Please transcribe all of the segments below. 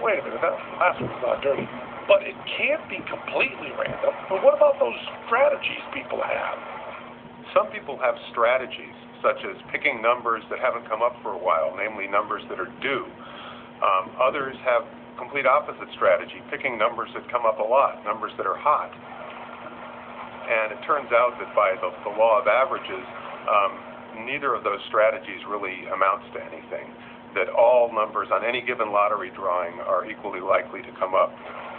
Wait a minute, that last one's not dirty. But it can't be completely random. But what about those strategies people have? Some people have strategies, such as picking numbers that haven't come up for a while, namely numbers that are due. Others have complete opposite strategy, picking numbers that come up a lot, numbers that are hot. And it turns out that by the law of averages, neither of those strategies really amounts to anything, that all numbers on any given lottery drawing are equally likely to come up.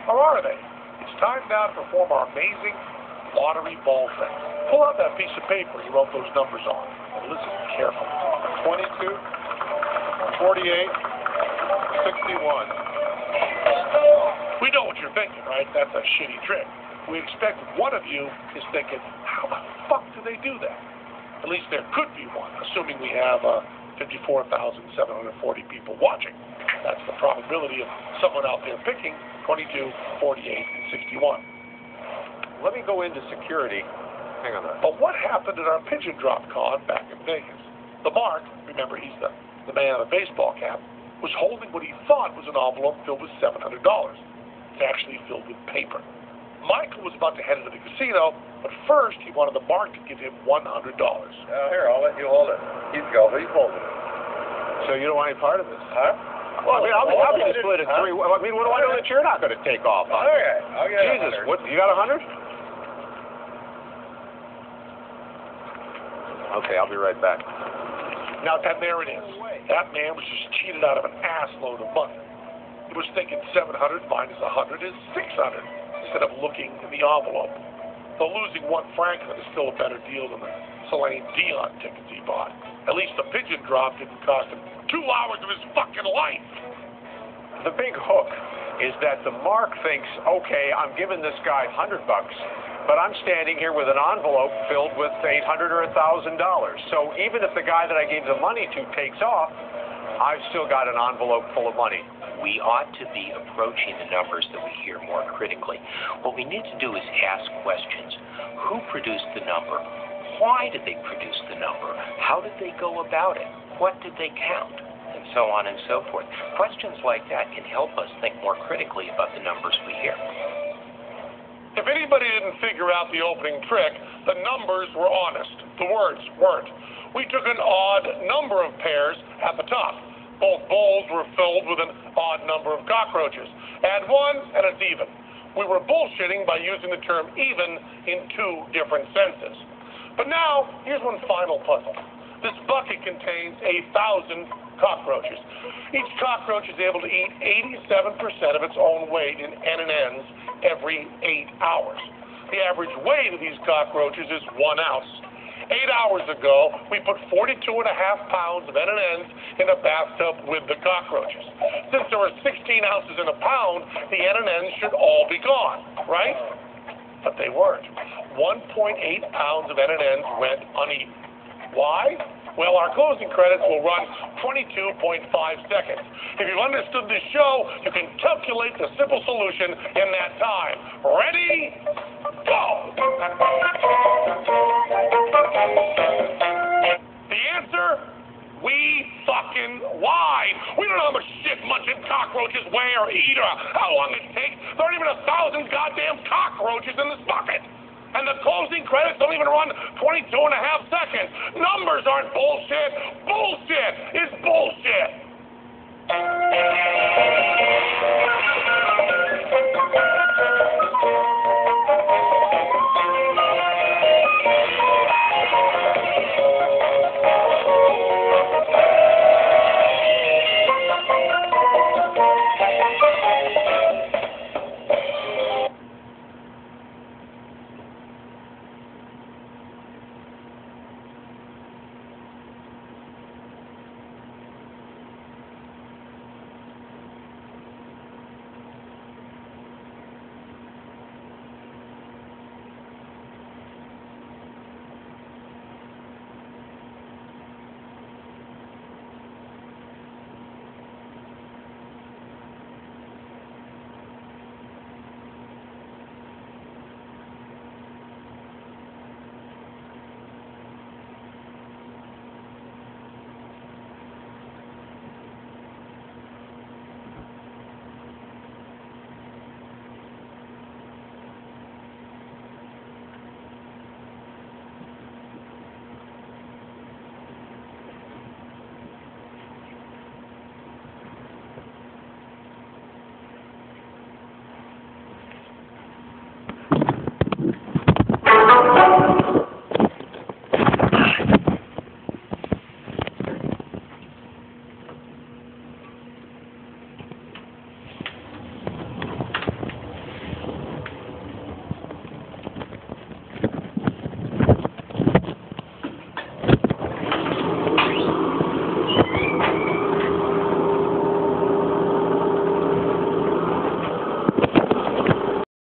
Or are they? It's time now to perform our amazing lottery ball trick. Pull out that piece of paper you wrote those numbers on, and listen carefully. 22, 48, 61. We know what you're thinking, right? That's a shitty trick. We expect one of you is thinking, how the fuck do they do that? At least there could be one, assuming we have 54,740 people watching. That's the probability of someone out there picking 22, 48, and 61. Let me go into security. Hang on a minute. But what happened at our pigeon drop con back in Vegas? The Mark, remember he's the man in a baseball cap, was holding what he thought was an envelope filled with $700. It's actually filled with paper. Michael was about to head into the casino, but first he wanted the Mark to give him $100. Here, I'll let you hold it. He's holding it. So you don't want any part of this? Huh? Well, I mean, I'll be split in three. I mean, what do I know that you're not going to take off on? Okay, I'll get Jesus, 100. what? You got 100? Okay, I'll be right back. Now, and there it is. That man was just cheated out of an ass load of money. He was thinking 700 minus 100 is 600, instead of looking in the envelope. Though losing one Franklin is still a better deal than the Celine Dion tickets he bought. At least the pigeon drop didn't cost him 2 hours of his fucking life. The big hook is that the Mark thinks, okay, I'm giving this guy $100, but I'm standing here with an envelope filled with $800 or $1,000. So even if the guy that I gave the money to takes off, I've still got an envelope full of money. We ought to be approaching the numbers that we hear more critically. What we need to do is ask questions. Who produced the number? Why did they produce the number? How did they go about it? What did they count? And so on and so forth. Questions like that can help us think more critically about the numbers we hear. If anybody didn't figure out the opening trick, the numbers were honest. The words weren't. We took an odd number of pairs at the top. Both bowls were filled with an odd number of cockroaches. Add one, and it's even. We were bullshitting by using the term even in 2 different senses. But now, here's one final puzzle. This bucket contains 1,000 cockroaches. Each cockroach is able to eat 87% of its own weight in N&Ns every 8 hours. The average weight of these cockroaches is 1 ounce. 8 hours ago, we put 42.5 pounds of N&Ns in a bathtub with the cockroaches. Since there are 16 ounces in a pound, the N&Ns should all be gone, right? But they weren't. 1.8 pounds of N&Ns went uneaten. Why? Well, our closing credits will run 22.5 seconds. If you've understood this show, you can calculate the simple solution in that time. Ready? Go! The answer? We fucking lied. We don't know how much shit munching cockroaches weigh or eat or how long it takes. There aren't even 1,000 goddamn cockroaches in this bucket. And the closing credits don't even run 22.5 seconds. Numbers aren't bullshit. Bullshit is bullshit.